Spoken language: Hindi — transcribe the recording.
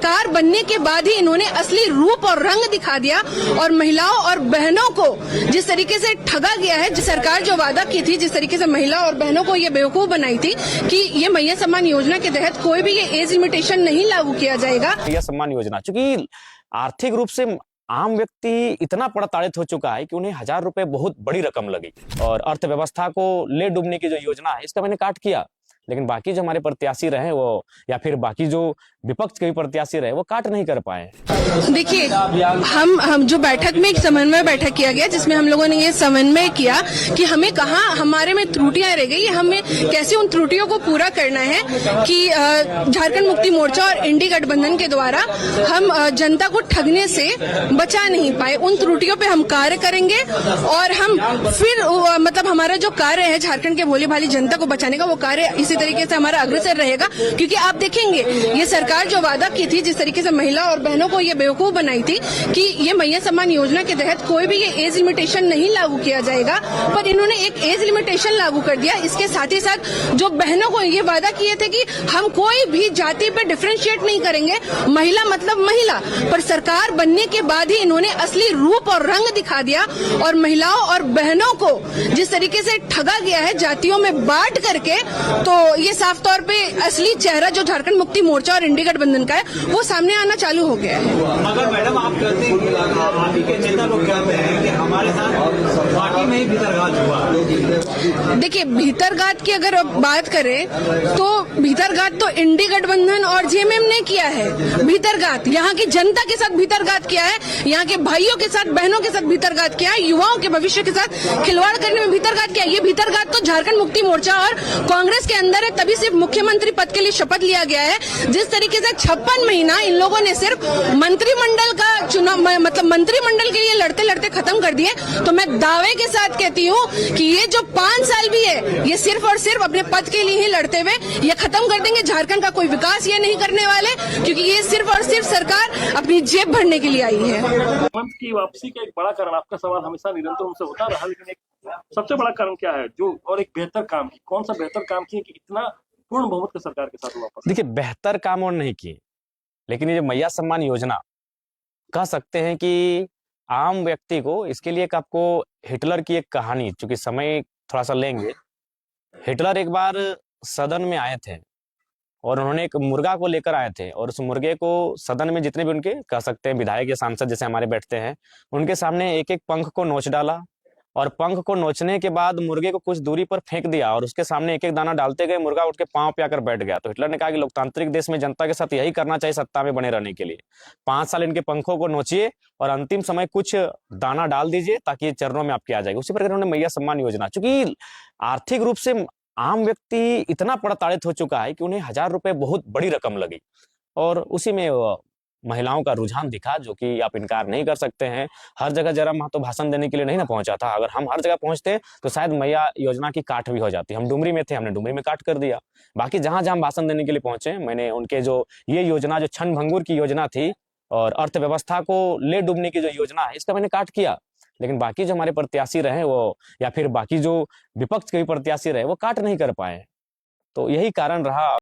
सरकार बनने के बाद ही इन्होंने असली रूप और रंग दिखा दिया और महिलाओं और बहनों को जिस तरीके से ठगा गया है। जिस सरकार जो वादा की थी, जिस तरीके से महिला और बहनों को ये बेवकूफ बनाई थी कि ये मैया सम्मान योजना के तहत कोई भी ये एज लिमिटेशन नहीं लागू किया जाएगा। मैया सम्मान योजना चूंकि आर्थिक रूप से आम व्यक्ति इतना प्रताड़ित हो चुका है कि उन्हें 1000 रुपए बहुत बड़ी रकम लगी और अर्थव्यवस्था को ले डूबने की जो योजना है इसका मैंने काट किया। लेकिन बाकी जो हमारे प्रत्याशी रहे वो या फिर बाकी जो विपक्ष के भी प्रत्याशी रहे वो काट नहीं कर पाए। देखिए, हम जो बैठक में एक समन्वय बैठक किया गया जिसमें हम लोगों ने ये समन्वय किया कि हमें कहाँ हमारे में त्रुटियां रह गई, हमें कैसे उन त्रुटियों को पूरा करना है कि झारखंड मुक्ति मोर्चा और इंडी गठबंधन के द्वारा हम जनता को ठगने से बचा नहीं पाए। उन त्रुटियों पे हम कार्य करेंगे और हम फिर मतलब हमारा जो कार्य है झारखंड के भोली भाली जनता को बचाने का, वो कार्य इसी तरीके से हमारा अग्रसर रहेगा। क्योंकि आप देखेंगे ये सरकार जो वादा की थी, जिस तरीके से महिला और बहनों को ये बेवकूफ बनाई थी कि ये मैया सम्मान योजना के तहत कोई भी ये एज लिमिटेशन नहीं लागू किया जाएगा, पर इन्होंने एक एज लिमिटेशन लागू कर दिया। इसके साथ ही साथ जो बहनों को ये वादा किए थे कि हम कोई भी जाति पे डिफरेंशिएट नहीं करेंगे, महिला मतलब महिला, पर सरकार बनने के बाद ही इन्होंने असली रूप और रंग दिखा दिया और महिलाओं और बहनों को जिस तरीके से ठगा गया है जातियों में बांट करके, तो ये साफ तौर पे असली चेहरा जो झारखंड मुक्ति मोर्चा और इंडी गठबंधन का है वो सामने आना चालू हो गया है। मगर मैडम आप कहते हैं कि आप के नेता लोग कहते हैं कि हमारे साथ पार्टी में ही भीतरघात हुआ। देखिए, भीतरघात की अगर बात करें तो भीतरघात तो इंडी गठबंधन और जेएमएम ने किया है। भीतरघात यहाँ की जनता के साथ भीतरघात किया है, यहाँ के भाइयों के साथ बहनों के साथ भीतरघात किया है, युवाओं के भविष्य के साथ खिलवाड़ करने में भीतरघात किया है। ये भीतरघात तो झारखंड मुक्ति मोर्चा और कांग्रेस के अंदर है, तभी सिर्फ मुख्यमंत्री पद के लिए शपथ लिया गया है। जिस तरीके से 56 महीना इन लोगों ने सिर्फ मंत्रिमंडल का चुनाव मतलब मंत्रिमंडल के लिए लड़ते लड़ते खत्म कर दिए, तो मैं दावे के साथ कहती हूँ कि ये जो 5 साल भी है ये सिर्फ और सिर्फ अपने पद के लिए ही लड़ते हुए ये खत्म कर देंगे। झारखंड का कोई विकास ये नहीं करने वाले, क्योंकि ये सिर्फ और सिर्फ सरकार अपनी जेब भरने के लिए आई है। मंच की वापसी का एक बड़ा कारण, आपका सवाल हमेशा निरंतर उनसे होता रहा, लेकिन एक सबसे बड़ा कारण क्या है जो, और एक बेहतर काम की, कौन सा बेहतर काम किए कि इतना पूर्ण बहुमत के सरकार के साथ वापस? देखिए, बेहतर काम और नहीं किए, लेकिन ये जो मैया सम्मान योजना कह सकते हैं कि आम व्यक्ति को, इसके लिए एक आपको हिटलर की एक कहानी, चूंकि समय थोड़ा सा लेंगे। हिटलर एक बार सदन में आए थे और उन्होंने एक मुर्गा को लेकर आए थे और उस मुर्गे को सदन में जितने भी उनके कह सकते हैं विधायक या सांसद जैसे हमारे बैठते हैं, उनके सामने एक एक पंख को नोच डाला और पंख को नोचने के बाद मुर्गे को कुछ दूरी पर फेंक दिया और उसके सामने एक एक दाना डालते गए, मुर्गा उठ के पांव पे आकर बैठ गया। तो हिटलर ने कहा कि लोकतांत्रिक देश में जनता के साथ यही करना चाहिए सत्ता में बने रहने के लिए। 5 साल इनके पंखों को नोचिए और अंतिम समय कुछ दाना डाल दीजिए ताकि ये चरणों में आपके आ जाएगा। उसी प्रकार उन्होंने मैया सम्मान योजना, चूंकि आर्थिक रूप से आम व्यक्ति इतना प्रताड़ित हो चुका है कि उन्हें 1000 रुपए बहुत बड़ी रकम लगी और उसी में महिलाओं का रुझान दिखा, जो कि आप इनकार नहीं कर सकते हैं। हर जगह जरा तो भाषण देने के लिए नहीं ना पहुंचा था। अगर हम हर जगह पहुंचते तो शायद मैया योजना की काट भी हो जाती। हम डुमरी में थे, हमने डुमरी में काट कर दिया। बाकी जहां जहां भाषण देने के लिए पहुंचे, मैंने उनके जो ये योजना जो क्षण भंगुर की योजना थी और अर्थव्यवस्था को ले डूबने की जो योजना है इसका मैंने काट किया। लेकिन बाकी जो हमारे प्रत्याशी रहे वो या फिर बाकी जो विपक्ष के भी प्रत्याशी रहे वो काट नहीं कर पाए। तो यही कारण रहा।